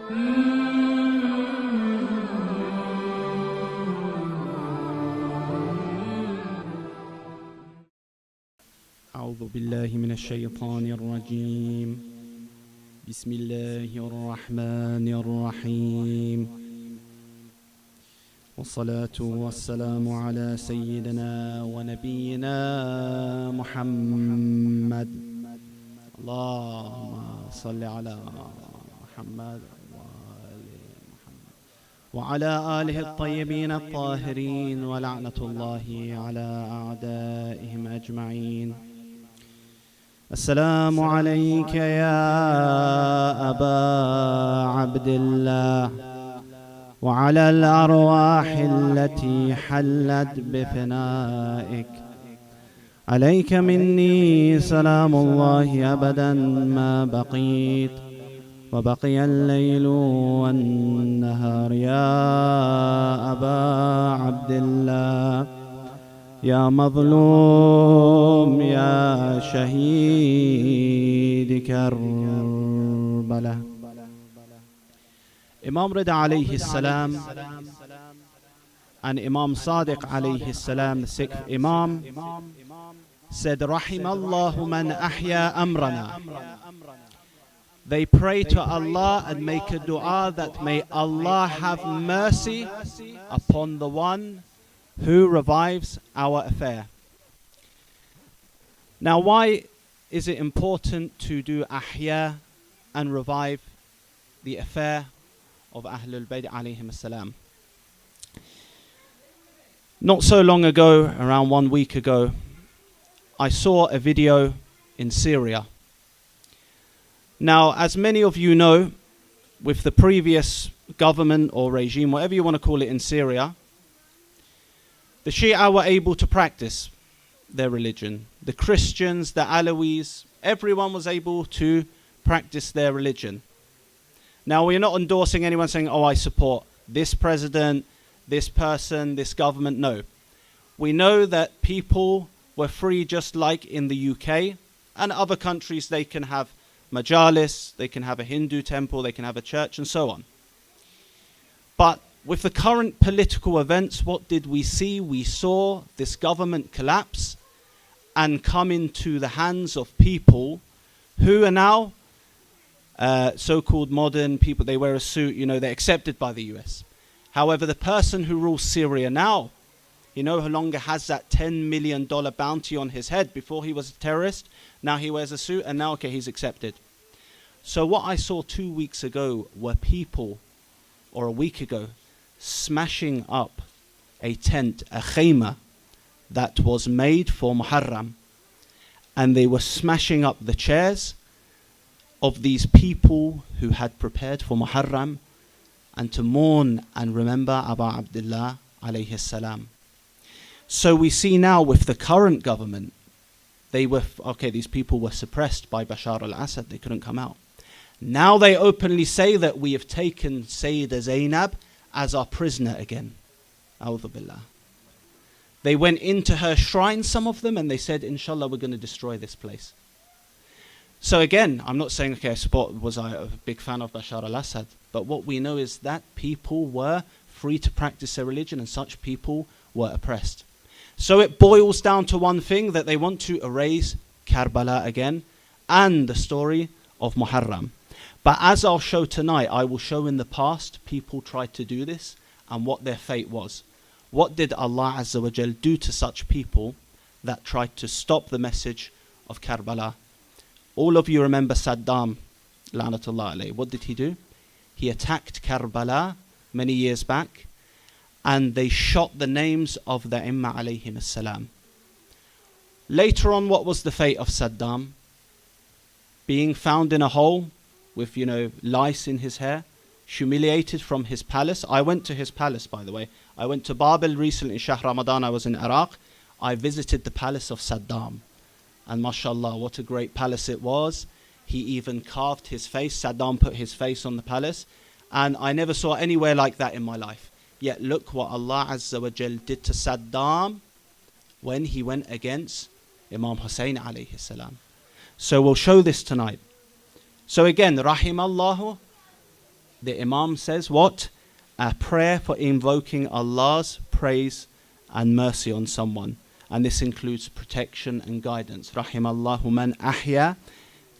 أعوذ بالله من الشيطان الرجيم. بسم الله الرحمن الرحيم. والصلاة والسلام على سيدنا ونبينا محمد. اللهم صل على محمد وعلى آله الطيبين الطاهرين، ولعنة الله على أعدائهم أجمعين. السلام عليك يا أبا عبد الله، وعلى الأرواح التي حلت بفنائك. عليك مني سلام الله أبدا ما بقيت، وبقي الليل والنهار. يا أبا عبد الله، يا مظلوم، يا شهيد كربلاء. Imam Ridha عليه السلام and Imam Sadiq عليه السلام, the sixth Imam, said, رحم الله من أحيا أمرنا. They pray to Allah and make a dua that may Allah have mercy upon the one who revives our affair. Now, why is it important to do iḥyāʼ and revive the affair of Ahlul Bayt alayhim as-salam? Not so long ago, around 1 week ago, I saw a video in Syria. Now, as many of you know, with the previous government or regime, whatever you want to call it, in Syria, the Shia were able to practice their religion. The Christians, the Alawis, everyone was able to practice their religion. Now, we're not endorsing anyone saying, oh, I support this president, this person, this government. No. We know that people were free, just like in the UK and other countries. They can have majālis, they can have a Hindu temple, they can have a church, and so on. But with the current political events, what did we see? We saw this government collapse and come into the hands of people who are now so-called modern people. They wear a suit, they're accepted by the US. However, the person who rules Syria now, he no longer has that $10 million bounty on his head. Before he was a terrorist, now he wears a suit, and now, okay, he's accepted. So what I saw 2 weeks ago were people, or a week ago, smashing up a tent, a khayma, that was made for Muharram. And they were smashing up the chairs of these people who had prepared for Muharram and to mourn and remember Abu Abdullah alayhi salam. So we see now with the current government, these people were suppressed by Bashar al-Assad, they couldn't come out. Now they openly say that we have taken Sayyidah Zainab as our prisoner again. A'udhu billah. They went into her shrine, some of them, and they said, inshallah, we're going to destroy this place. So again, I'm not saying, okay, was I a big fan of Bashar al-Assad, but what we know is that people were free to practice their religion, and such people were oppressed. So it boils down to one thing, that they want to erase Karbala again and the story of Muharram. But as I'll show tonight, I will show in the past people tried to do this and what their fate was. What did Allah Azza wa Jal do to such people that tried to stop the message of Karbala? All of you remember Saddam, La'natullah alayhi. What did he do? He attacked Karbala many years back, and they shot the names of the Imam alayhim as-salam. Later on, what was the fate of Saddam? Being found in a hole with, lice in his hair, humiliated from his palace. I went to his palace, by the way. I went to Babel recently in Shahr Ramadan. I was in Iraq. I visited the palace of Saddam. And mashallah, what a great palace it was. He even carved his face. Saddam put his face on the palace. And I never saw anywhere like that in my life. Yet look what Allah Azza wa Jal did to Saddam when he went against Imam Hussain alayhi salam. So we'll show this tonight. So again, rahimallahu the Imam says what? A prayer for invoking Allah's praise and mercy on someone. And this includes protection and guidance. Rahimallahu man iḥyāʼ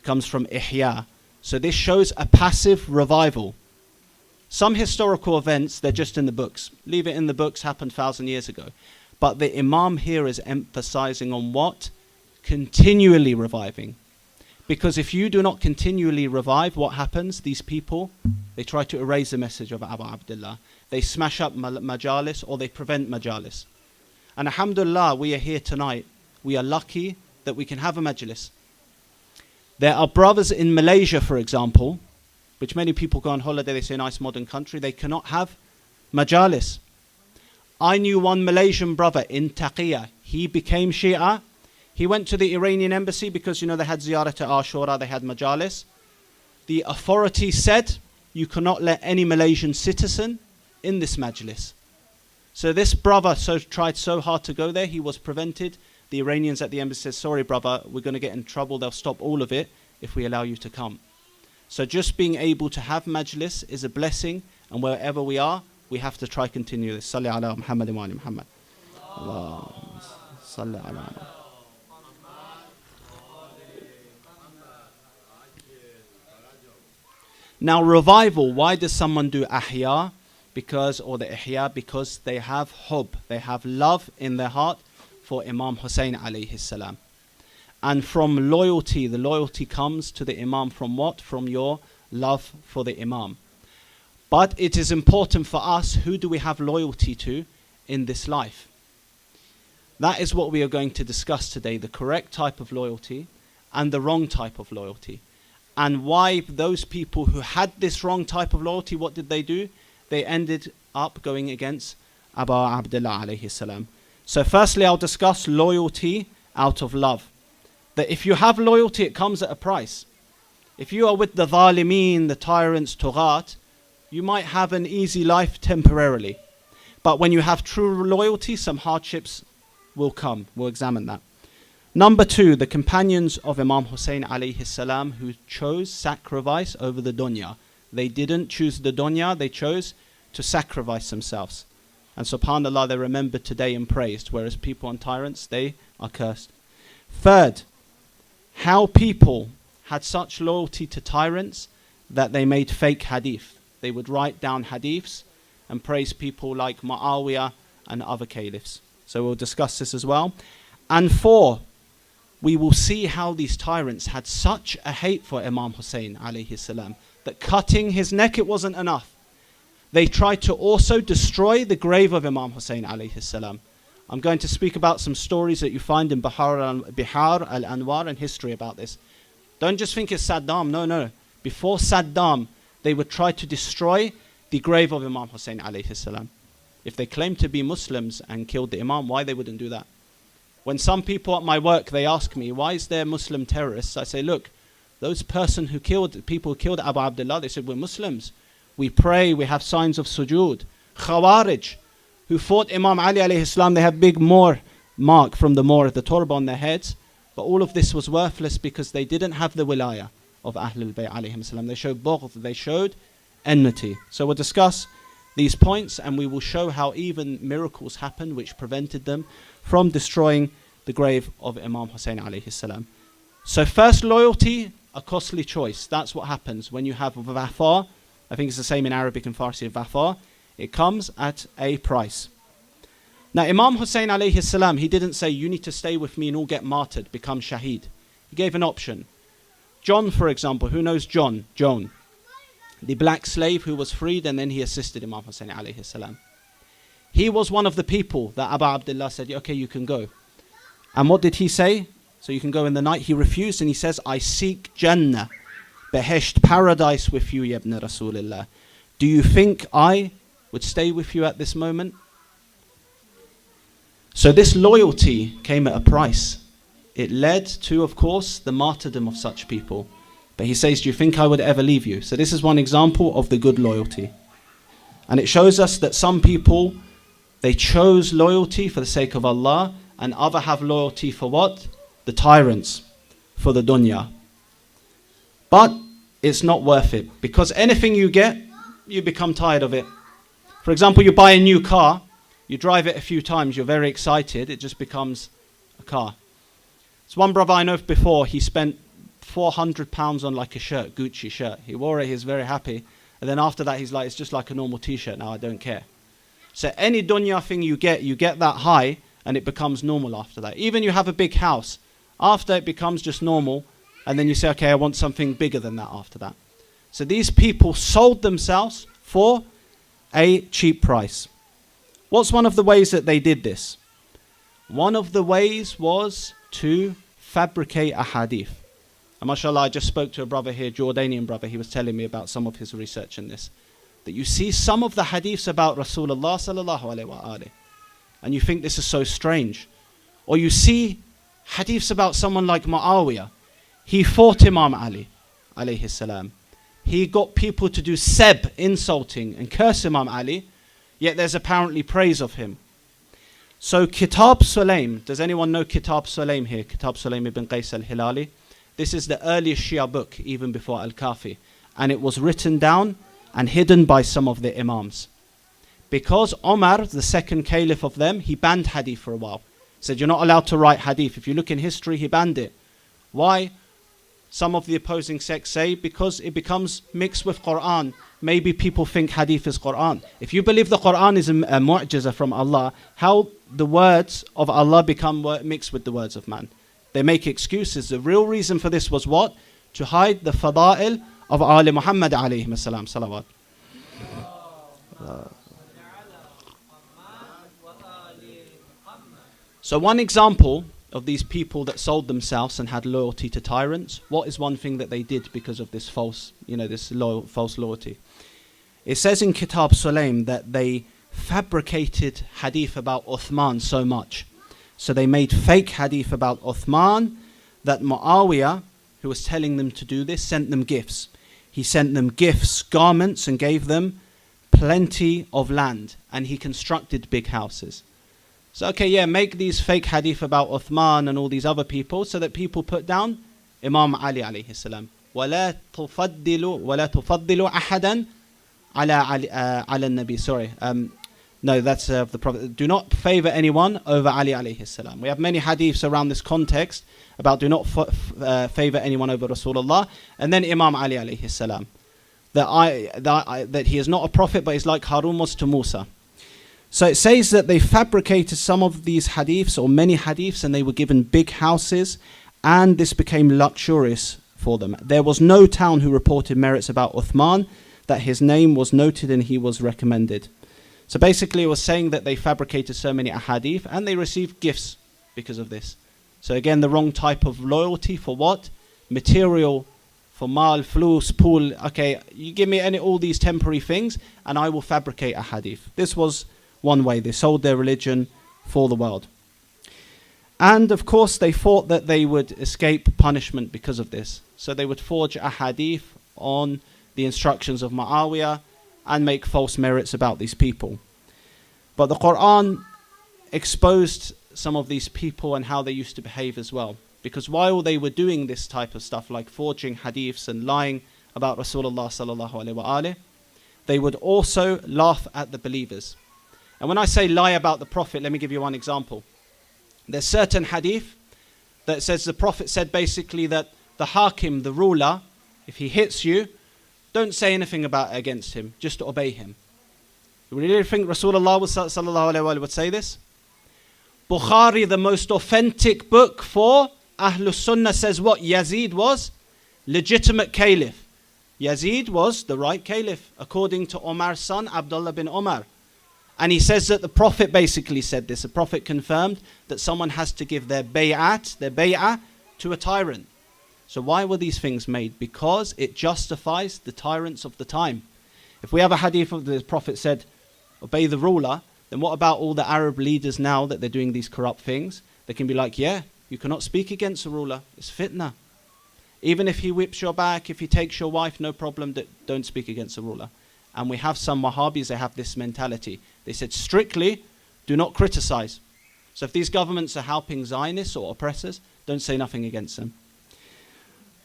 comes from iḥyāʼ. So this shows a passive revival. Some historical events, they're just in the books. Leave it in the books, happened 1,000 years ago. But the Imam here is emphasizing on what? Continually reviving. Because if you do not continually revive, what happens? These people, they try to erase the message of Abu Abdullah. They smash up majālis, or they prevent majālis. And alhamdulillah, we are here tonight. We are lucky that we can have a majlis. There are brothers in Malaysia, for example, which many people go on holiday, they say a nice modern country, they cannot have majālis. I knew one Malaysian brother in Taqiyya. He became Shia. He went to the Iranian embassy because, they had Ziyarah to Ashura, they had majālis. The authority said, you cannot let any Malaysian citizen in this majlis. So this brother tried so hard to go there, he was prevented. The Iranians at the embassy said, sorry brother, we're going to get in trouble, they'll stop all of it if we allow you to come. So just being able to have majlis is a blessing, and wherever we are, we have to try continue this. Salli ala Muhammad wa ali Muhammad. Allahumma salli ala Muhammad. Now revival, why does someone do iḥyāʼ? Or the iḥyāʼ, because they have hub, they have love in their heart for Imam Hussain alayhi salam. And from loyalty, the loyalty comes to the Imam from what? From your love for the Imam. But it is important for us, who do we have loyalty to in this life? That is what we are going to discuss today, the correct type of loyalty and the wrong type of loyalty. And why those people who had this wrong type of loyalty, what did they do? They ended up going against Abu Abdullah alayhi salam. So firstly, I'll discuss loyalty out of love. That if you have loyalty, it comes at a price. If you are with the zalimeen, the tyrants, tughat, you might have an easy life temporarily. But when you have true loyalty, some hardships will come. We'll examine that. Number 2, the companions of Imam Hussain alayhi salam who chose sacrifice over the dunya. They didn't choose the dunya, they chose to sacrifice themselves. And subhanAllah, they're remembered today and praised, whereas people and tyrants, they are cursed. Third, how people had such loyalty to tyrants that they made fake hadith. They would write down hadiths and praise people like Muawiyah and other caliphs. So we'll discuss this as well. And 4, we will see how these tyrants had such a hate for Imam Hussain alayhi salam that cutting his neck, it wasn't enough. They tried to also destroy the grave of Imam Hussain alayhi salam. I'm going to speak about some stories that you find in Bihar al-Anwar and history about this. Don't just think it's Saddam, no. Before Saddam, they would try to destroy the grave of Imam Hussain alayhi salam. If they claimed to be Muslims and killed the Imam, why they wouldn't do that? When some people at my work, they ask me, why is there Muslim terrorists? I say, look, those people who killed Abu Abdullah, they said, we're Muslims. We pray, we have signs of sujood. Khawarij, who fought Imam Ali alayhi salam, they have big mark from the Moor, the turban on their heads. But all of this was worthless because they didn't have the wilayah of Ahlul Bayt alayhim salam. They showed bughd, they showed enmity. So we'll discuss these points and we will show how even miracles happened which prevented them from destroying the grave of Imam Hussain alayhi salam. So first, loyalty, a costly choice. That's what happens when you have wafa. I think it's the same in Arabic and Farsi, wafa. It comes at a price. Now Imam Hussain alayhi salam, he didn't say you need to stay with me and all get martyred, become shaheed. He gave an option. John, for example, who knows John? Joan, the black slave who was freed and then he assisted Imam Hussain alayhi salam. He was one of the people that Abu Abdullah said, okay, you can go. And what did he say? So you can go in the night. He refused and he says, I seek Jannah, Behesht, paradise with you, Ibn Rasulullah. Do you think I would stay with you at this moment? So this loyalty came at a price. It led to, of course, the martyrdom of such people. But he says, do you think I would ever leave you? So this is one example of the good loyalty. And it shows us that some people, they chose loyalty for the sake of Allah, and others have loyalty for what? The tyrants, for the dunya. But it's not worth it, because anything you get, you become tired of it. For example, you buy a new car, you drive it a few times, you're very excited, it just becomes a car. So one brother I know before, he spent £400 on like a shirt, Gucci shirt. He wore it, he was very happy. And then after that, he's like, it's just like a normal t-shirt now, I don't care. So any dunya thing you get that high, and it becomes normal after that. Even you have a big house, after it becomes just normal, and then you say, okay, I want something bigger than that after that. So these people sold themselves for a cheap price. What's one of the ways that they did this? One of the ways was to fabricate a hadith. And mashallah, I just spoke to a brother here, Jordanian brother, he was telling me about some of his research in this. That you see some of the hadiths about Rasulullah sallallahu alayhi wa alayhi, and you think this is so strange. Or you see hadiths about someone like Muawiyah. He fought Imam Ali, alayhi salam. He got people to do seb, insulting, and curse Imam Ali, yet there's apparently praise of him. So Kitab Sulaim, does anyone know Kitab Sulaim here? Kitab Sulaim ibn Qais al-Hilali. This is the earliest Shia book, even before Al-Kafi. And it was written down and hidden by some of the Imams. Because Omar, the second caliph of them, he banned hadith for a while. He said, you're not allowed to write hadith. If you look in history, he banned it. Why? Some of the opposing sects say because it becomes mixed with Quran. Maybe people think hadith is Quran. If you believe the Quran is a mu'jiza from Allah, how the words of Allah become mixed with the words of man? They make excuses. The real reason for this was what? To hide the fada'il of Ali Muhammad alayhi salam, salawat. So one example of these people that sold themselves and had loyalty to tyrants, what is one thing that they did because of this false, false loyalty? It says in Kitab Sulaim that they fabricated hadith about Uthman so much. So they made fake hadith about Uthman, that Muawiyah, who was telling them to do this, sent them gifts. He sent them gifts, garments, and gave them plenty of land. And he constructed big houses. So okay, yeah, make these fake hadith about Uthman and all these other people so that people put down Imam Ali alayhi salam. وَلَا تُفَضِّلُوا أَحَدًا عَلَى النَّبِي. Sorry. No, that's the Prophet. Do not favor anyone over Ali alayhi salam. We have many hadiths around this context about do not favor anyone over Rasulullah. And then Imam Ali alayhi salam. That he is not a prophet, but he's like Harun was to Musa. So it says that they fabricated some of these hadiths, or many hadiths, and they were given big houses, and this became luxurious for them. There was no town who reported merits about Uthman, that his name was noted and he was recommended. So basically it was saying that they fabricated so many ahadith, and they received gifts because of this. So again, the wrong type of loyalty for what? Material, for mal, flus, pool. Okay, you give me all these temporary things, and I will fabricate a hadith. This was one way. They sold their religion for the world. And of course they thought that they would escape punishment because of this. So they would forge a hadith on the instructions of Muawiyah and make false merits about these people. But the Quran exposed some of these people and how they used to behave as well. Because while they were doing this type of stuff like forging hadiths and lying about Rasulullah sallallahu alaihi wasallam, they would also laugh at the believers. And when I say lie about the Prophet, let me give you one example. There's certain hadith that says the Prophet said basically that the hakim, the ruler, if he hits you, don't say anything against him, just obey him. You really think Rasulullah sallallahu alaihi wasallam would say this? Bukhari, the most authentic book for Ahlul Sunnah, says what? Yazid was legitimate caliph. Yazid was the right caliph, according to Omar's son, Abdullah bin Omar. And he says that the Prophet basically said this. The Prophet confirmed that someone has to give their bay'ah to a tyrant. So why were these things made? Because it justifies the tyrants of the time. If we have a hadith of the Prophet said, obey the ruler, then what about all the Arab leaders now that they're doing these corrupt things? They can be like, yeah, you cannot speak against the ruler. It's fitna. Even if he whips your back, if he takes your wife, no problem, don't speak against the ruler. And we have some Wahhabis, they have this mentality. They said strictly, do not criticize. So if these governments are helping Zionists or oppressors, don't say nothing against them.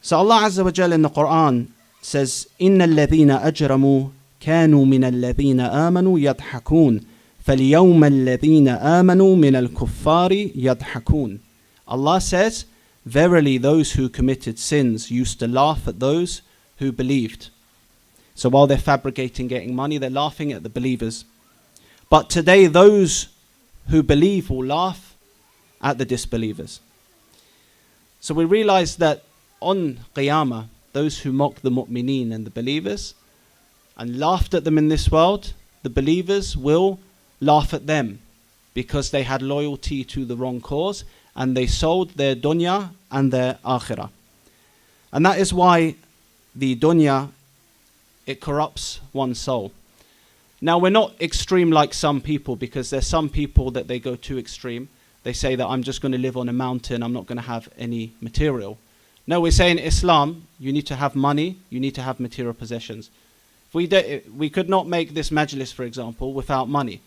So Allah Azza wa Jalla in the Quran says, إِنَّ الَّذِينَ أَجْرَمُوا كانوا من الذين آمنوا يضحكون فاليوم الذين آمنوا من الكفار يضحكون. Allah says, verily those who committed sins used to laugh at those who believed. So while they're fabricating getting money, they're laughing at the believers. But today those who believe will laugh at the disbelievers. So we realize that on Qiyamah, those who mock the mu'mineen and the believers and laughed at them in this world, the believers will laugh at them because they had loyalty to the wrong cause and they sold their dunya and their akhirah. And that is why the dunya, it corrupts one's soul. Now we're not extreme like some people, because there's some people that they go too extreme. They say that I'm just going to live on a mountain, I'm not going to have any material. No, we're saying Islam, you need to have money, you need to have material possessions. We could not make this majlis, for example, without money.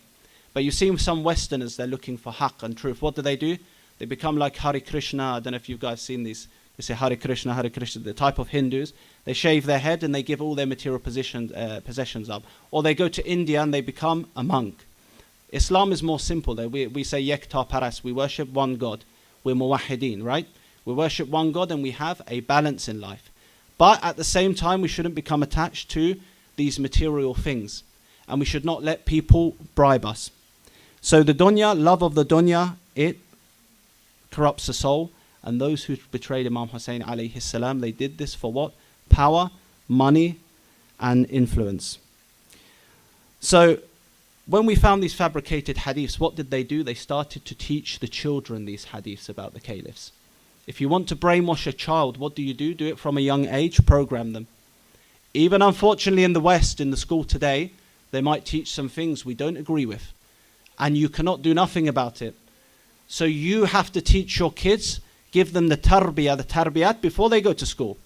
But you see some Westerners, they're looking for haqq and truth. What do? They become like Hare Krishna. I don't know if you guys seen these. They say Hare Krishna, the type of Hindus. They shave their head and they give all their material possessions up. Or they go to India and they become a monk. Islam is more simple. We say Yekta Paras, we worship one God. We're muwahideen, right? We worship one God and we have a balance in life. But at the same time, we shouldn't become attached to these material things. And we should not let people bribe us. So the dunya, love of the dunya, it corrupts the soul. And those who betrayed Imam Hussain alayhi salam, they did this for what? Power, money, and influence. So when we found these fabricated hadiths, what did they do? They started to teach the children these hadiths about the caliphs. If you want to brainwash a child, what do? Do it from a young age, program them. Even unfortunately in the West, in the school today, they might teach some things we don't agree with. And you cannot do nothing about it. So you have to teach your kids, give them the tarbiyat before they go to school.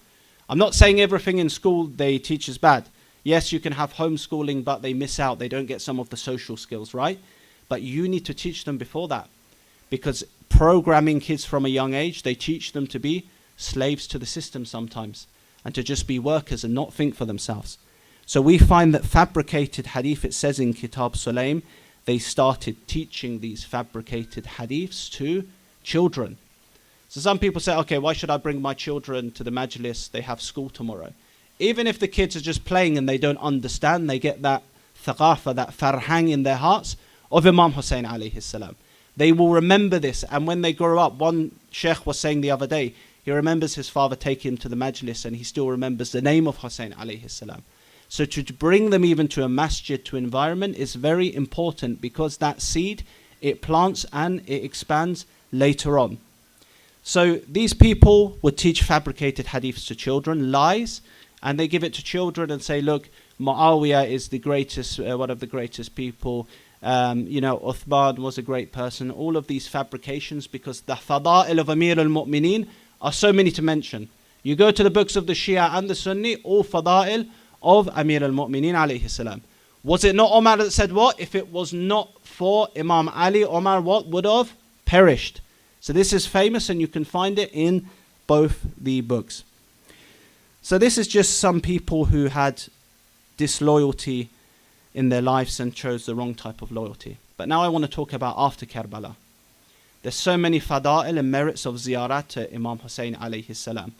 I'm not saying everything in school they teach is bad. Yes, you can have homeschooling, but they miss out. They don't get some of the social skills, right? But you need to teach them before that. Because programming kids from a young age, they teach them to be slaves to the system sometimes. And to just be workers and not think for themselves. So we find that fabricated hadith, it says in Kitab Sulaim, they started teaching these fabricated hadiths to children. So some people say, okay, why should I bring my children to the majlis? They have school tomorrow. Even if the kids are just playing and they don't understand, they get that thaqafa, that farhang in their hearts of Imam Hussain alayhi salam. They will remember this, and when they grow up, one sheikh was saying the other day, he remembers his father taking him to the majlis and he still remembers the name of Hussain alayhi salam. So to bring them even to a masjid, to environment, is very important, because that seed, it plants and it expands later on. So these people would teach fabricated hadiths to children, lies, and they give it to children and say, look, Muawiyah is the greatest, one of the greatest people. Uthman was a great person. All of these fabrications, because the fada'il of Amir al-Mu'mineen are so many to mention. You go to the books of the Shia and the Sunni, all fada'il of Amir al-Mu'mineen alayhi salam. Was it not Omar that said what? If it was not for Imam Ali, Omar what would have perished? So this is famous, and you can find it in both the books. So this is just some people who had disloyalty in their lives and chose the wrong type of loyalty. But now I want to talk about after Karbala. There's so many fada'il and merits of Ziyarah to Imam Hussain alayhi salam.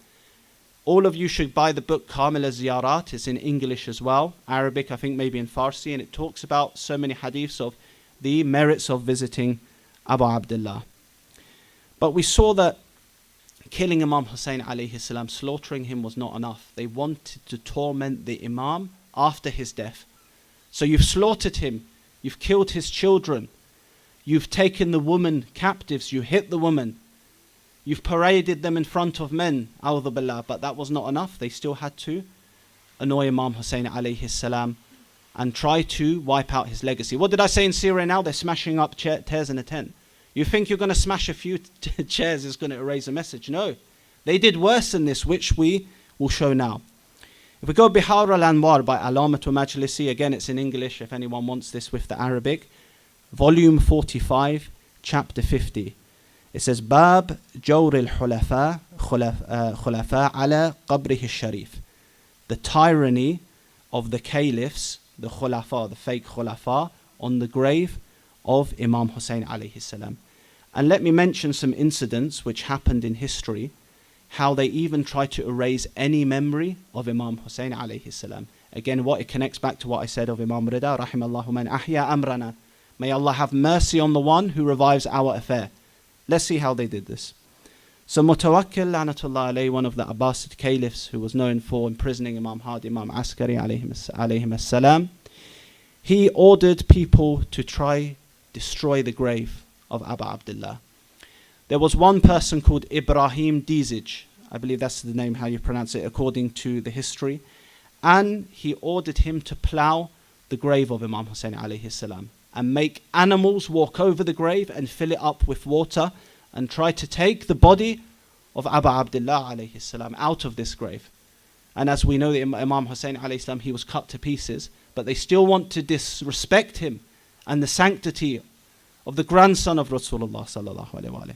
All of you should buy the book Kamil al-Ziyarat. It's in English as well, Arabic, I think maybe in Farsi, and it talks about so many hadiths of the merits of visiting Abu Abdullah. But we saw that killing Imam Hussain alayhi salam, slaughtering him, was not enough. They wanted to torment the Imam after his death. So you've slaughtered him, you've killed his children, you've taken the woman captives, you hit the woman, you've paraded them in front of men, a'udhu billah, but that was not enough. They still had to annoy Imam Hussain alayhi salam and try to wipe out his legacy. What did I say in Syria now? They're smashing up chairs in a tent. You think you're going to smash a few chairs is going to erase a message? No. They did worse than this, which we will show now. If we go Bihar al-Anwar by Alamatul Majlisi, again it's in English if anyone wants this with the Arabic, volume 45, chapter 50. It says, Bab Jawr al-Khulafa ala qabrihi sharif. The tyranny of the caliphs the khulafa, the fake khulafa, on the grave of Imam Hussain alayhi salam. And let me mention some incidents which happened in history, how they even tried to erase any memory of Imam Hussain alayhi salam. Again, it connects back to what I said of Imam Ridha, rahimallahu man iḥyāʼ amrana. May Allah have mercy on the one who revives our affair. Let's see how they did this. So Mutawakkil, lanatullah alayhi, one of the Abbasid caliphs who was known for imprisoning Imam Hadi, Imam Askari alayhim as-salam, he ordered people to try destroy the grave of Abu Abdullah. There was one person called Ibrahim Dizij, I believe that's the name how you pronounce it according to the history, and he ordered him to plough the grave of Imam Hussain alayhi salam and make animals walk over the grave and fill it up with water and try to take the body of Abu Abdullah alayhi salam out of this grave. And as we know, Imam Hussain alayhi salam, he was cut to pieces, but they still want to disrespect him and the sanctity of the grandson of Rasulullah sallallahu alayhi wa sallam.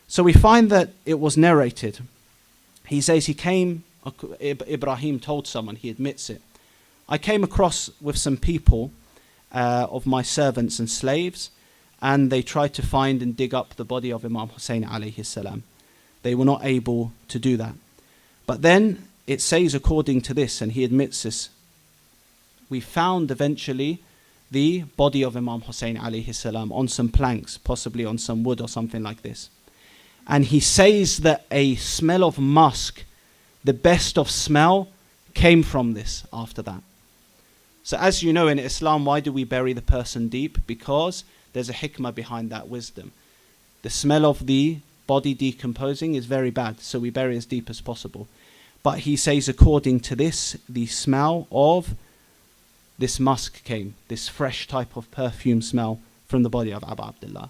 So we find that it was narrated. He says Ibrahim told someone, he admits it. I came across with some people of my servants and slaves, and they tried to find and dig up the body of Imam Hussain alayhi salam. They were not able to do that. But then it says according to this, and he admits this, we found eventually the body of Imam Hussain alayhi salam on some planks, possibly on some wood or something like this. And he says that a smell of musk, the best of smell, came from this after that. So as you know, in Islam, why do we bury the person deep? Because there's a hikmah behind that wisdom. The smell of the body decomposing is very bad, so we bury as deep as possible. But he says according to this, the smell of this musk came, this fresh type of perfume smell from the body of Abu Abdullah.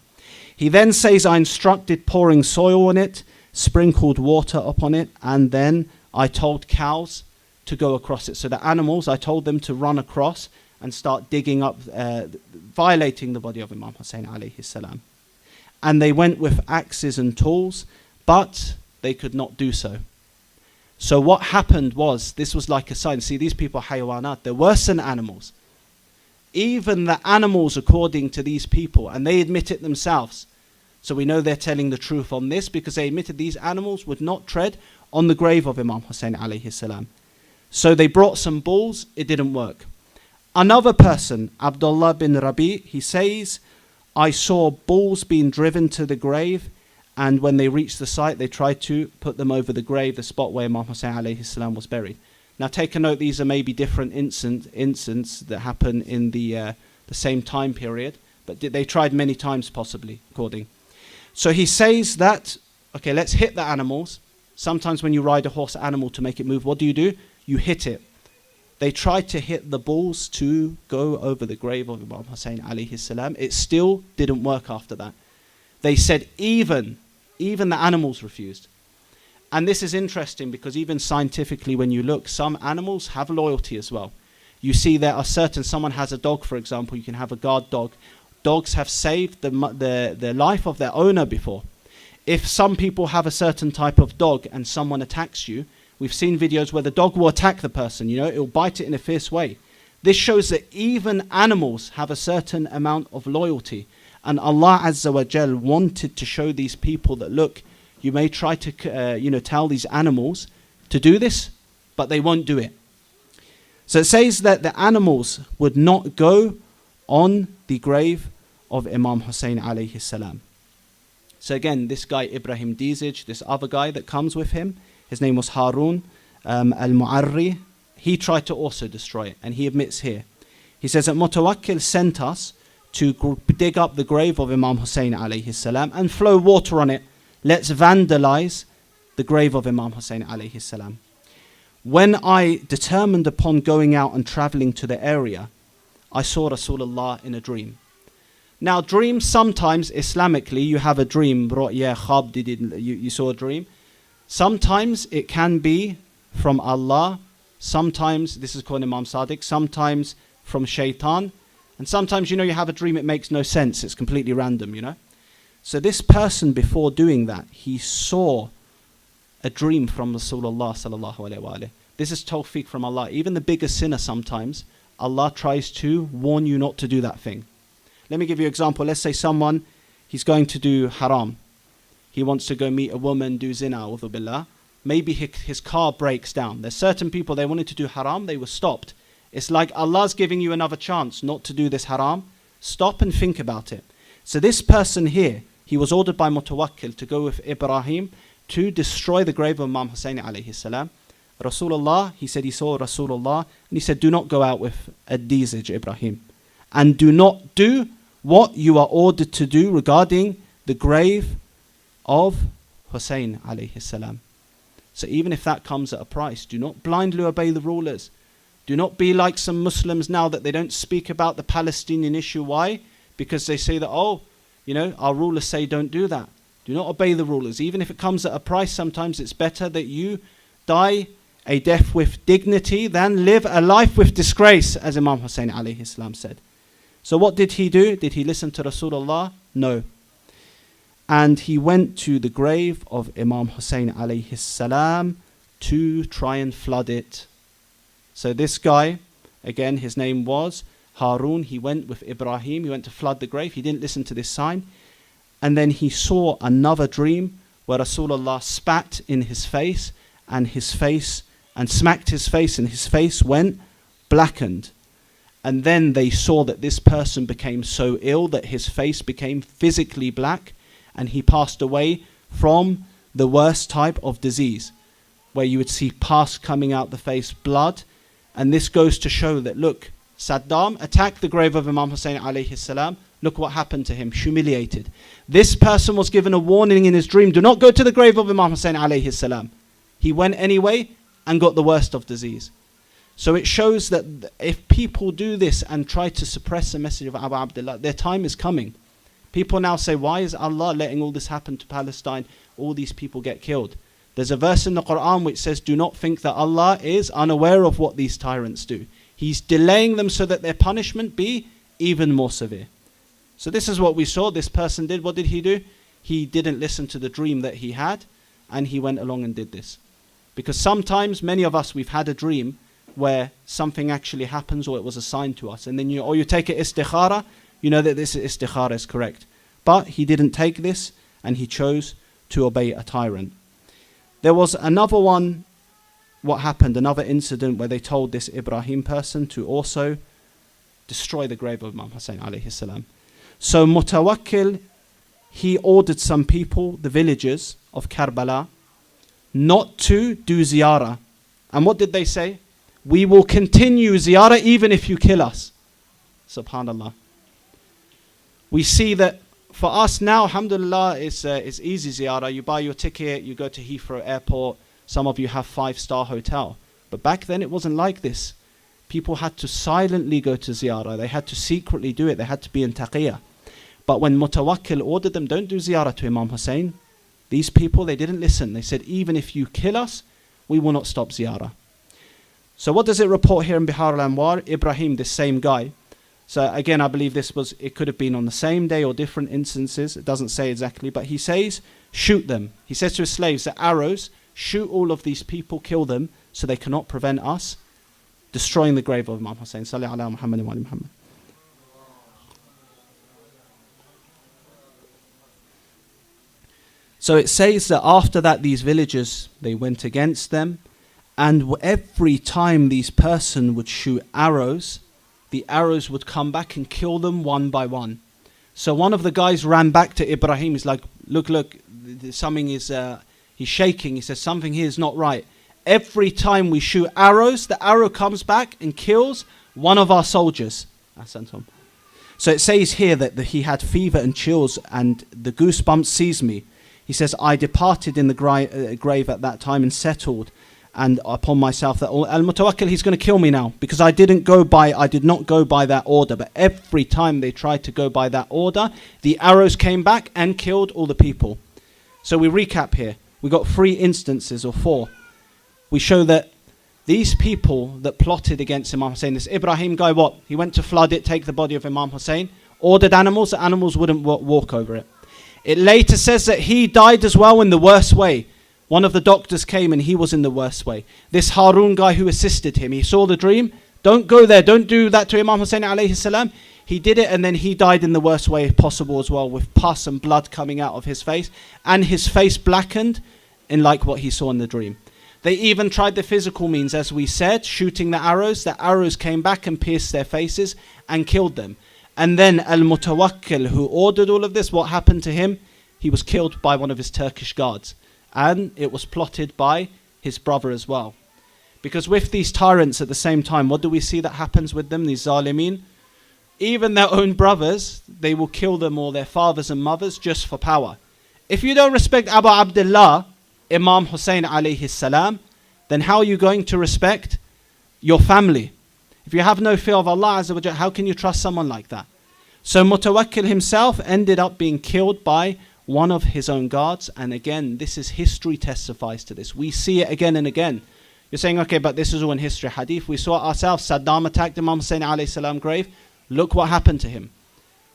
He then says, I instructed pouring soil on it, sprinkled water upon it, and then I told cows to go across it. So the animals, I told them to run across and start digging up, violating the body of Imam Hussain alayhi salam. And they went with axes and tools, but they could not do so. So what happened was, this was like a sign. See, these people, hayawanat, they're worse than animals. Even the animals, according to these people, and they admit it themselves. So we know they're telling the truth on this because they admitted these animals would not tread on the grave of Imam Hussain alayhi salam. So they brought some bulls, it didn't work. Another person, Abdullah bin Rabi, he says, I saw bulls being driven to the grave, and when they reached the site, they tried to put them over the grave, the spot where Imam Hussain alayhi salam was buried. Now take a note, these are maybe different incidents that happen in the same time period, but they tried many times possibly, according. So he says that, okay, let's hit the animals. Sometimes when you ride a horse animal to make it move, what do? You hit it. They tried to hit the bulls to go over the grave of Imam Hussain alayhi salam. It still didn't work after that. They said even the animals refused. And this is interesting because even scientifically when you look, some animals have loyalty as well. You see there are certain, someone has a dog for example, you can have a guard dog. Dogs have saved the life of their owner before. If some people have a certain type of dog and someone attacks you, we've seen videos where the dog will attack the person, it will bite it in a fierce way. This shows that even animals have a certain amount of loyalty. And Allah Azza wa Jal wanted to show these people that, look, you may try to tell these animals to do this, but they won't do it. So it says that the animals would not go on the grave of Imam Hussain alayhi salam. So again, this guy Ibrahim Dizij, this other guy that comes with him, his name was Harun al-Mu'arri, he tried to also destroy it, and he admits here. He says that Mutawakkil sent us to dig up the grave of Imam Hussain alayhi salam and flow water on it. Let's vandalize the grave of Imam Hussain alayhi salam. When I determined upon going out and traveling to the area, I saw Rasulullah in a dream. Now dreams, sometimes Islamically you have a dream, you saw a dream. Sometimes it can be from Allah, sometimes, this is called Imam Sadiq, sometimes from shaitan, and sometimes you have a dream, it makes no sense, it's completely random, So this person, before doing that, he saw a dream from Rasulullah sallallahu alaihi wasallam. This is tawfiq from Allah. Even the biggest sinner sometimes, Allah tries to warn you not to do that thing. Let me give you an example. Let's say someone, he's going to do haram. He wants to go meet a woman, do zina, a'udhu billah. Maybe his car breaks down. There's certain people, they wanted to do haram, they were stopped. It's like Allah's giving you another chance not to do this haram. Stop and think about it. So this person here, he was ordered by Mutawakkil to go with Ibrahim to destroy the grave of Imam Hussain alayhi salam. Rasulullah, he said he saw Rasulullah, and he said, do not go out with ad-dizaj, Ibrahim. And do not do what you are ordered to do regarding the grave of Hussain alayhi salam. So even if that comes at a price, do not blindly obey the rulers. Do not be like some Muslims now that they don't speak about the Palestinian issue. Why? Because they say that, oh, you know, our rulers say don't do that. Do not obey the rulers. Even if it comes at a price, sometimes it's better that you die a death with dignity than live a life with disgrace, as Imam Hussain alayhi salam said. So what did he do? Did he listen to Rasulullah? No. And he went to the grave of Imam Hussain alayhi salam to try and flood it. So this guy, again, his name was Harun. He went with Ibrahim. He went to flood the grave. He didn't listen to this sign. And then he saw another dream where Rasulullah spat in his face and smacked his face, and his face went blackened. And then they saw that this person became so ill that his face became physically black, and he passed away from the worst type of disease, where you would see pus coming out the face, blood. And this goes to show that, look, Saddam attacked the grave of Imam Hussain alayhi salam. Look what happened to him, humiliated. This person was given a warning in his dream, do not go to the grave of Imam Hussain alayhi salam. He went anyway and got the worst of disease. So it shows that if people do this and try to suppress the message of Abu Abdullah, their time is coming. People now say, why is Allah letting all this happen to Palestine? All these people get killed. There's a verse in the Quran which says, do not think that Allah is unaware of what these tyrants do. He's delaying them so that their punishment be even more severe. So this is what we saw this person did. What did he do? He didn't listen to the dream that he had, and he went along and did this. Because sometimes, many of us, we've had a dream where something actually happens, or it was assigned to us, and then you take it istikhara, you know that this istikhara is correct. But he didn't take this, and he chose to obey a tyrant. There was another one, what happened, another incident where they told this Ibrahim person to also destroy the grave of Imam Hussain alayhi salam. So Mutawakkil, he ordered some people, the villagers of Karbala, not to do Ziyarah. And what did they say? We will continue Ziyarah even if you kill us. Subhanallah. We see that for us now, alhamdulillah, it's easy Ziyarah. You buy your ticket, you go to Heathrow Airport. Some of you have 5-star hotel. But back then it wasn't like this. People had to silently go to Ziyarah. They had to secretly do it. They had to be in taqiyah. But when Mutawakkil ordered them, don't do Ziyarah to Imam Hussain, these people, they didn't listen. They said, even if you kill us, we will not stop Ziyarah. So what does it report here in Bihar al-Anwar? Ibrahim, this same guy. So again, I believe it could have been on the same day or different instances. It doesn't say exactly, but he says, shoot them. He says to his slaves, the arrows, shoot all of these people, kill them, so they cannot prevent us destroying the grave of Imam Hussain. Salli ala Muhammad wa ali Muhammad. So it says that after that, these villagers, they went against them, and every time these person would shoot arrows, the arrows would come back and kill them one by one. So one of the guys ran back to Ibrahim. He's like, look, something is, he's shaking. He says, something here is not right. Every time we shoot arrows, the arrow comes back and kills one of our soldiers. So it says here that he had fever and chills, and the goosebumps seized me. He says, I departed in the grave at that time and settled and upon myself that al-Mutawakkil, he's going to kill me now, because I did not go by that order. But every time they tried to go by that order, the arrows came back and killed all the people. So we recap here. We got 3 instances, or 4. We show that these people that plotted against Imam Hussain, this Ibrahim guy, what? He went to flood it, take the body of Imam Hussain, ordered animals, the animals wouldn't walk over it. It later says that he died as well in the worst way. One of the doctors came and he was in the worst way. This Harun guy who assisted him, he saw the dream, Don't go there. Don't do that to Imam Hussain alayhi salam. He did it and then he died in the worst way possible as well, with pus and blood coming out of his face and his face blackened in like what he saw in the dream. They even tried the physical means, as we said, shooting the arrows. The arrows came back and pierced their faces and killed them. And then Al-Mutawakkil, who ordered all of this, what happened to him? He was killed by one of his Turkish guards. And it was plotted by his brother as well. Because with these tyrants at the same time, what do we see that happens with them, these zalimeen? Even their own brothers, they will kill them, or their fathers and mothers, just for power. If you don't respect Abu Abdullah, Imam Hussain alayhi salam, then how are you going to respect your family? If you have no fear of Allah Azza wa Jalla, how can you trust someone like that? So Mutawakkil himself ended up being killed by one of his own guards. And again, this is history testifies to this. We see it again and again. You're saying, okay, but this is all in history, hadith. We saw it ourselves. Saddam attacked Imam Hussain alayhi salam grave. Look what happened to him.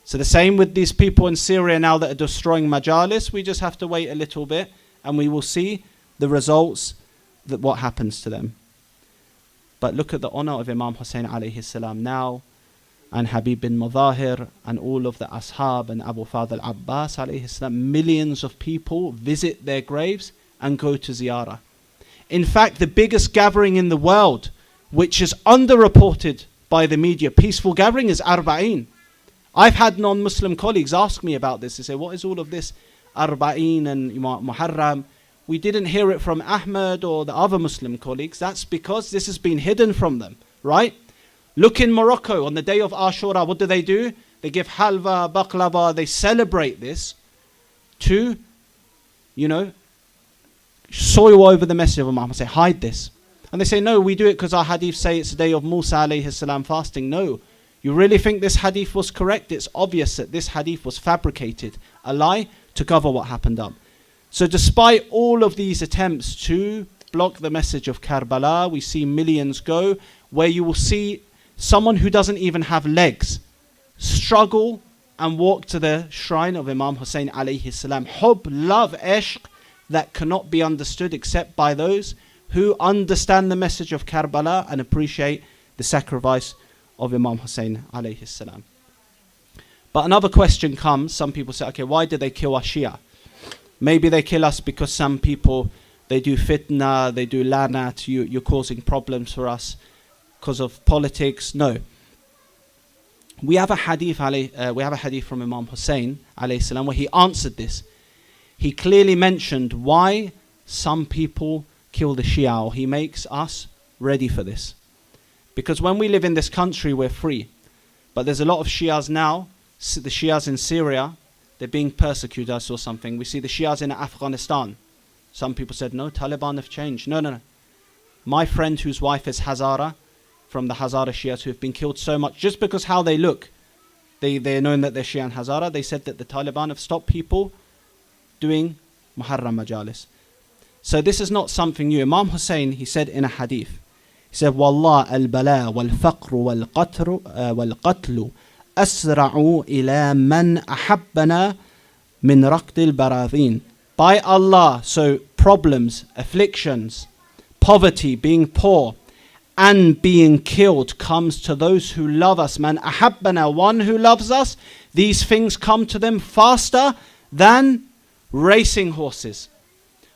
So the same with these people in Syria now that are destroying majālis. We just have to wait a little bit and we will see the results, that what happens to them. But look at the honor of Imam Hussain alayhi salam now, and Habib bin Mudahir, and all of the ashab, and Abu Fadl Abbas alayhi salam. Millions of people visit their graves and go to Ziyarah. In fact, the biggest gathering in the world, which is underreported by the media, peaceful gathering, is Arba'een. I've had non-Muslim colleagues ask me about this. They say, what is all of this Arba'een and Muharram? We didn't hear it from Ahmed or the other Muslim colleagues. That's because this has been hidden from them, right? Look in Morocco on the day of Ashura, what do? They give halwa, baklava, they celebrate this to, soil over the message of Muhammad, say, hide this. And they say, no, we do it because our hadith say it's the day of Musa alayhi salam fasting. No, you really think this hadith was correct? It's obvious that this hadith was fabricated, a lie to cover what happened up. So despite all of these attempts to block the message of Karbala, we see millions go, where you will see someone who doesn't even have legs struggle and walk to the shrine of Imam Hussain alayhi salam. Hub, love, ishq, that cannot be understood except by those who understand the message of Karbala and appreciate the sacrifice of Imam Hussain alayhi salam. But another question comes, some people say, okay, why did they kill our Shia? Maybe they kill us because some people, they do fitna, they do lanat, you're causing problems for us because of politics. No. We have a hadith from Imam Hussain alayhi salam where he answered this. He clearly mentioned why some people kill the Shia, or he makes us ready for this. Because when we live in this country, we're free. But there's a lot of Shias now, the Shias in Syria, they're being persecuted. I saw something. We see the Shias in Afghanistan. Some people said, no, Taliban have changed. No. My friend whose wife is Hazara, from the Hazara Shias who have been killed so much, just because how they look, they're known that they're Shia and Hazara, they said that the Taliban have stopped people doing Muharram majālis. So this is not something new. Imam Hussain, he said in a hadith, he said, Wallah al-bala wal-faqru wal-qatlu asra'u ila man ahabbana min raqd al-baradhin. By Allah, so problems, afflictions, poverty, being poor, and being killed comes to those who love us. Man ahabbana, one who loves us, these things come to them faster than racing horses.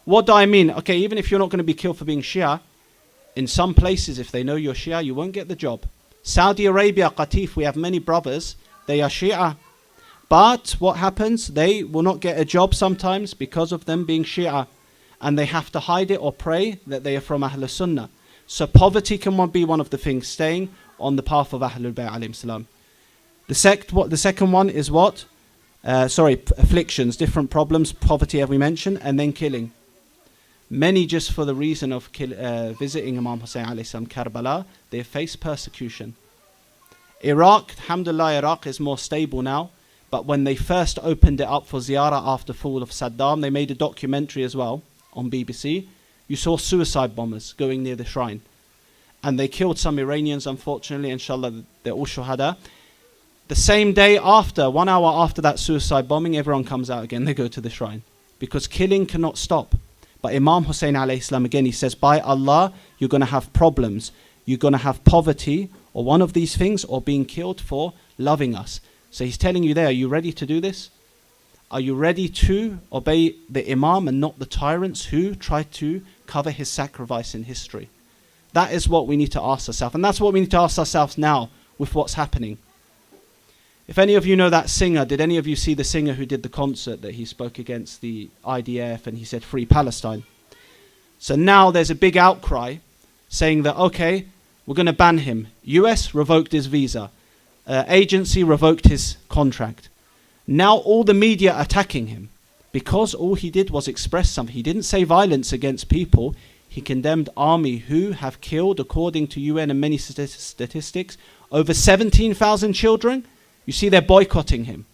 What do I mean? Okay, even if you're not going to be killed for being Shia, in some places, if they know you're Shia, you won't get the job. Saudi Arabia, Qatif, we have many brothers, they are Shia. But what happens? They will not get a job sometimes because of them being Shia. And they have to hide it or pray that they are from Ahlul Sunnah. So poverty can be one of the things, staying on the path of Ahlul Bayt alayhim salam. The second one is what? Afflictions, different problems, poverty, as we mentioned, and then killing. Many just for the reason of visiting Imam Hussain alayhi salam Karbala, they face persecution. Iraq, alhamdulillah, Iraq is more stable now. But when they first opened it up for Ziyarah after fall of Saddam, they made a documentary as well on BBC. You saw suicide bombers going near the shrine. And they killed some Iranians, unfortunately. Inshallah, they're all shuhada. The same day after, 1 hour after that suicide bombing, everyone comes out again. They go to the shrine. Because killing cannot stop. But Imam Hussain alayhi salam, again, he says, by Allah, you're going to have problems. You're going to have poverty or one of these things, or being killed for loving us. So he's telling you there, are you ready to do this? Are you ready to obey the Imam and not the tyrants who tried to cover his sacrifice in history? That is what we need to ask ourselves. And that's what we need to ask ourselves now with what's happening. If any of you know that singer, did any of you see the singer who did the concert that he spoke against the IDF and he said free Palestine? So now there's a big outcry saying that, okay, we're going to ban him. US revoked his visa. Agency revoked his contract. Now all the media attacking him because all he did was express something. He didn't say violence against people. He condemned army who have killed, according to UN and many statistics, over 17,000 children. You see, they're boycotting him.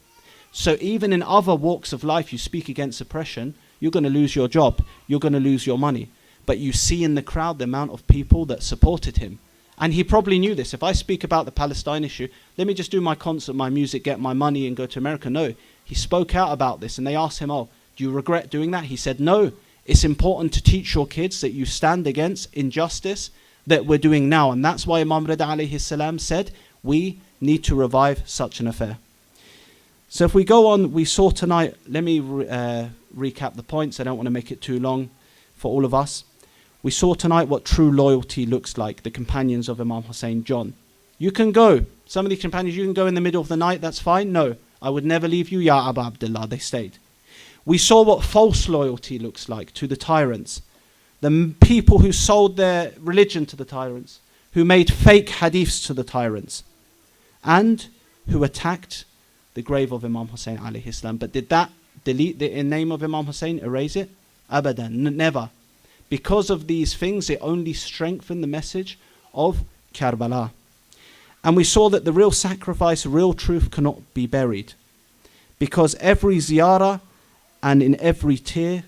So even in other walks of life, you speak against oppression, you're going to lose your job. You're going to lose your money. But you see in the crowd the amount of people that supported him. And he probably knew this. If I speak about the Palestine issue, let me just do my concert, my music, get my money and go to America. No, he spoke out about this and they asked him, oh, do you regret doing that? He said, no, it's important to teach your kids that you stand against injustice that we're doing now. And that's why Imam Ridha alayhi salam said, we need to revive such an affair. So if we go on, we saw tonight, let me recap the points. I don't want to make it too long for all of us. We saw tonight what true loyalty looks like, the companions of Imam Hussain, John. You can go. Some of these companions, you can go in the middle of the night, that's fine. No, I would never leave you, Ya Aba Abdullah, they stayed. We saw what false loyalty looks like to the tyrants. The people who sold their religion to the tyrants, who made fake hadiths to the tyrants, and who attacked the grave of Imam Hussain alayhi salam. But did that delete the name of Imam Hussain, erase it? Abadan, never. Because of these things, it only strengthened the message of Karbala. And we saw that the real sacrifice, real truth cannot be buried. Because every Ziyarah and in every tear,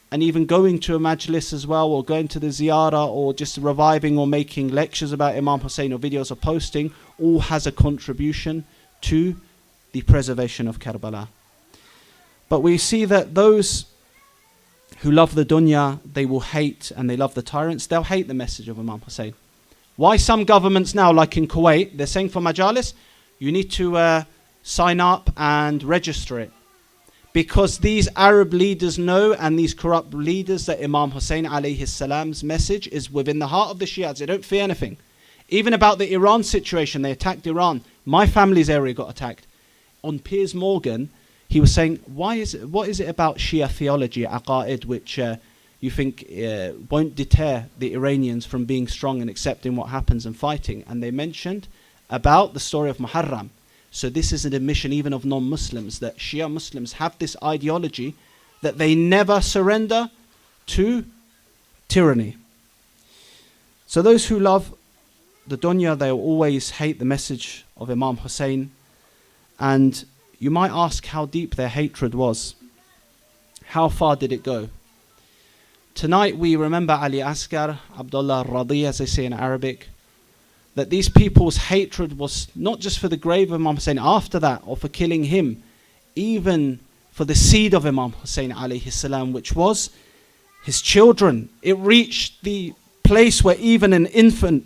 and even going to a majālis as well, or going to the Ziyarah, or just reviving or making lectures about Imam Hussain or videos or posting, all has a contribution to the preservation of Karbala. But we see that those who love the dunya, they will hate, and they love the tyrants, they'll hate the message of Imam Hussain. Why some governments now, like in Kuwait, they're saying for majālis, you need to sign up and register it. Because these Arab leaders know, and these corrupt leaders, that Imam Hussain alayhi salam's message is within the heart of the Shias. They don't fear anything. Even about the Iran situation, they attacked Iran. My family's area got attacked. On Piers Morgan, he was saying, what is it about Shia theology, aqa'id, which you think won't deter the Iranians from being strong and accepting what happens and fighting? And they mentioned about the story of Muharram. So this is an admission even of non-Muslims, that Shia Muslims have this ideology that they never surrender to tyranny. So those who love the dunya, they will always hate the message of Imam Hussain. And you might ask how deep their hatred was. How far did it go? Tonight we remember Ali Asghar, Abdullah Radi, as they say in Arabic, that these people's hatred was not just for the grave of Imam Hussain after that, or for killing him, even for the seed of Imam Hussain alayhi salam, which was his children. It reached the place where even an infant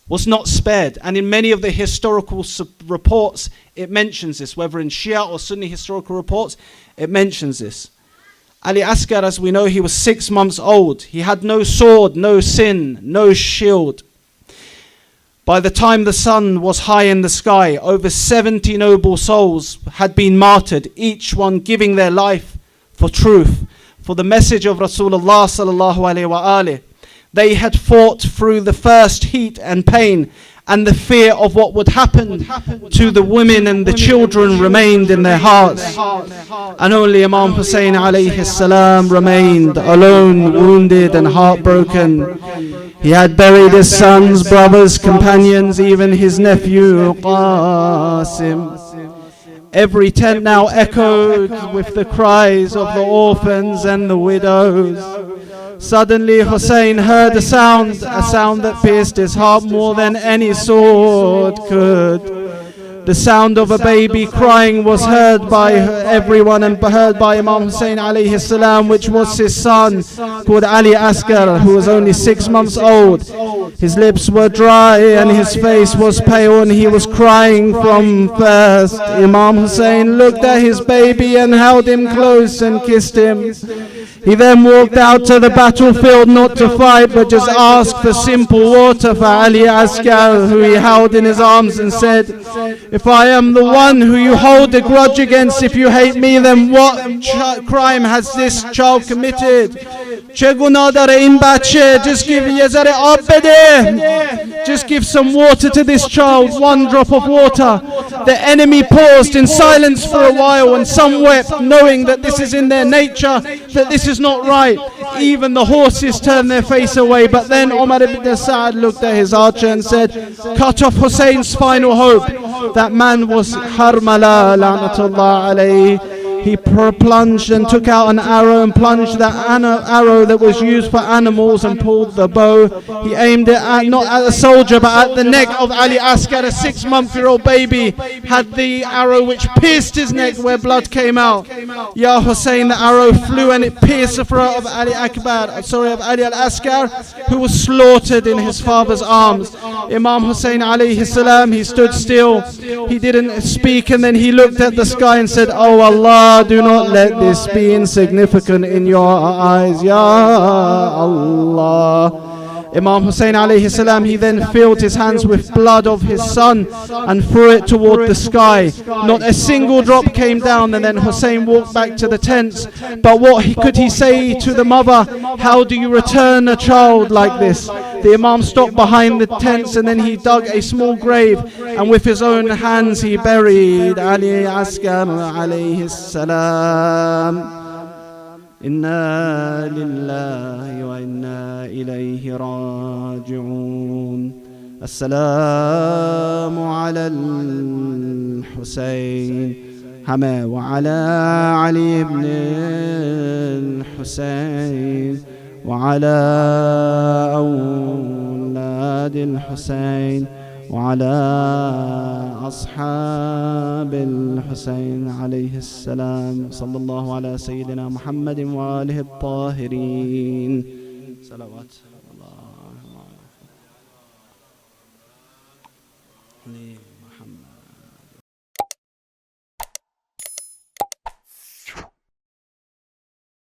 was not spared. And in many of the historical reports, it mentions this, whether in Shia or Sunni historical reports, it mentions this. Ali Asghar, as we know, he was 6 months old. He had no sword, no sin, no shield. By the time the sun was high in the sky, over 70 noble souls had been martyred, each one giving their life for truth, for the message of Rasulullah sallallahu alaihi wasallam. They had fought through the first heat and pain, and the fear of what would happen to the women and the children remained in their hearts. And only Imam Hussain alayhi salam remained alone, wounded and heartbroken. He had buried his sons, brothers, companions, even his nephew Qasim. Every tent now echoed with the cries of the orphans and the widows. Suddenly Hussain heard a sound that pierced his heart more than any sword could. the sound of a baby crying was heard by everyone and heard by Imam Hussain عليه السلام, which was his son called Ali Asghar, who was only 6 months old. His lips were dry and his face was pale and he was crying from thirst. Imam Hussain looked at his baby and held him close and kissed him. He then walked out to the battlefield, not to fight, but just asked for simple water for Ali Asghar, who he held in his arms, and said, if I am the one who you hold a grudge against, if you hate me, then what crime has this child committed? Just give some water to this child, one drop of water. The enemy paused in silence for a while, and some wept, knowing that this is in their nature, that this is not right. Even the horses turned their face away. But then Umar ibn Sa'd looked at his archer and said, cut off Hussein's final hope. That man was Karbala, la'natullah alayhi. He plunged and took out an arrow and plunged that arrow that was used for animals and pulled the bow. He aimed it at, not at the soldier, but at the neck of Ali Asghar. A 6-month-old baby had the arrow which pierced his neck where blood came out. Ya Hussein, the arrow flew and it pierced the throat of Ali al-Asghar, who was slaughtered in his father's arms. Imam Hussain alayhi salam, he stood still. He didn't speak, and then he looked at the sky and said, oh Allah, do not let this be insignificant in your eyes, Ya Allah. Imam Hussain alayhi salam, he then filled his hands with blood of his son and threw it toward the sky. Not a single drop came down, and then Hussain walked back to the tents. But what could he say to the mother? How do you return a child like this? The Imam stopped behind the tents and then he dug a small grave, and with his own hands he buried Ali Asghar alayhi salam. Inna lillahi wa inna ilayhi raji'un. As-salamu ala al-Hussain wa ala Ali ibn al-Hussain وعلى أولاد الحسين وعلى أصحاب الحسين عليه السلام. صلى الله على سيدنا محمد وآله الطاهرين. صلوات الله عليه.